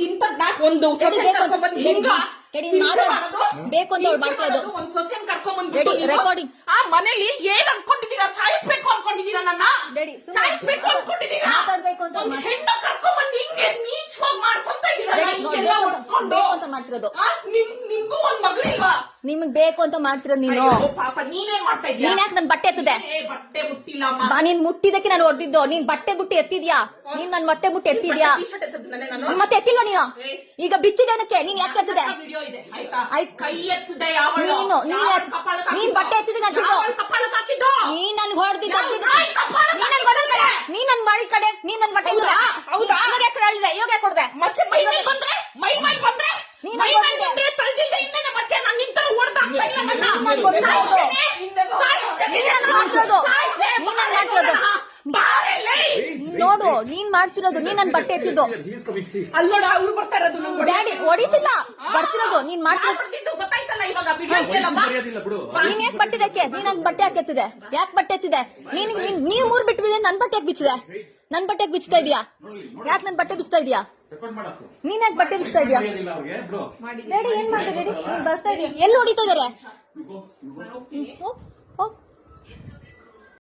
ಇಂಥದ್ನ ಒಂದು ಬೇಕು ಅಂತ ಮಾಡ್ಕೊಳ್ಳೋದು ಒಂದ್ ಸೊಸೆನ್ ಕರ್ಕೊಂಡ್ಬಂದ್ಬಿಟ್ಟು ರೆಕಾರ್ಡಿಂಗ್ ಆ ಮನೇಲಿ ಏನ್ ಅನ್ಕೊಂಡಿದೀರಾ? ಸಾಯಿಸ್ಬೇಕು ಅನ್ಕೊಂಡಿದೀರಾ? ನನ್ನ ಸಾಯಿಸ್ಬೇಕು ಅನ್ಕೊಂಡಿದೀರಾ? ಒಂದ್ ಹೆಣ್ಣು ಕರ್ಕೊಂಡ್ಬಂದು ಹಿಂಗೆ ನೀಚವಾಗಿ ಮಾಡ್ಕೊಂತ ಇದೀರಾ? ಅಂತ ಮಾಡ್ತಿರೋದು ನಿಮ್ಗೂ ಒಂದ್ ಮಗಳಿಲ್ವಾ? ನಿಮ್ಗ್ ಬೇಕು ಅಂತ ಮಾಡ್ತಿರೋದು ನೀನು. ಪಾಪ ನೀನೇನ್ ಮಾಡ್ತಾ ಇದೀಯ? ನೀನ್ ಯಾಕೆ ನನ್ ಬಟ್ಟೆ ಎತ್ತದೆ? ಬಟ್ಟೆ ಮುಟ್ಟಿಲ್ಲ. ನೀನ್ ಮುಟ್ಟಿದಕ್ಕೆ ನಾನು ಹೊಡೆದಿದ್ದು. ನೀನ್ ಬಟ್ಟೆ ಬುಟ್ಟಿ ಎತ್ತಿದ್ಯಾ? ನೀನ್ ನನ್ ಬಟ್ಟೆ ಬುಟ್ಟಿ ಎತ್ತಿದ್ಯಾ? ಮತ್ತೆ ಎತ್ತಿಲ್ವ ನೀನು? ಈಗ ಬಿಚ್ಚಿದೇನಕ್ಕೆ? ನೀನ್ ಯಾಕೆ ಎತ್ತದೆ? ಕೈ ಎತ್ತದೆ ನೀನ್ ಬಟ್ಟೆ ಎತ್ತಿದ ನೀನ್ ನನ್ ಹೊಡೆದಿದ್ದ ನೀನ್ ನನ್ ಮಾಡಿ ಕಡೆ ನೀನ್ ನನ್ ಬಟ್ಟೆ ಹೇಳಿದೆ ಇವಾಗ ಯಾಕೆ ಕೊಡ್ದೆ? ಮತ್ತೆ ಮೈ ಮೇಲೆ ಬಂದ್ರೆ ತಳ್ಜಿದ್ದೆ ಇನ್ನೇನೆ ಮತ್ತೆ ನಾನು ನಿಂತರ ಓಡ್ತಾ ನೋಡು ನೀನ್ ಮಾಡ್ತಿರೋದು. ನೀನ್ ನನ್ ಬಟ್ಟೆ ಎತ್ತಿದ್ದು ಅಲ್ಲೋಡ ಅವ್ರು ಬರ್ತಾ ಇರೋದು. ಡ್ಯಾಡಿ ಹೊಡಿತಿಲ್ಲ, ಬರ್ತಿರೋದು ನೀನ್ ಮಾಡ್ತಿರೋದು. ಗೊತ್ತಾಯ್ತಲ್ಲ ಇವಾಗ. ನೀನ್ ಯಾಕೆ ಬಟ್ಟಿದಕ್ಕೆ? ನೀನ್ ನನ್ ಬಟ್ಟೆ ಯಾಕೆ ಎತ್ತಿದೆ? ಯಾಕೆ ಬಟ್ಟೆ ಎತ್ತಿದೆ? ನೀವ್ ಮೂರ್ ಬಿಟ್ಟಿದೆ, ನನ್ ಬಟ್ಟೆ ಯಾಕೆ ಬಿಚ್ಚಿದೆ? ನನ್ ಬಟ್ಟೆ ಯಾಕೆ ಬಿಚ್ತಾ ಇದೀಯಾ? ಯಾಕೆ ನನ್ ಬಟ್ಟೆ ಬಿಚ್ತಾ ಇದೀಯಾ? ನೀನ್ ಯಾಕೆ ಬಟ್ಟೆ ಬಿಚ್ತಾ ಇದೀಯಾ? ಡ್ಯಾಡಿ ಏನ್ ಮಾಡ್ತಾ ಡ್ಯಾಡಿ? ನೀನ್ ಬರ್ತಾ ಇದೀಯ. ಎಲ್ಲಿ ಹೊಡಿತಾ ಇದಾರೆ?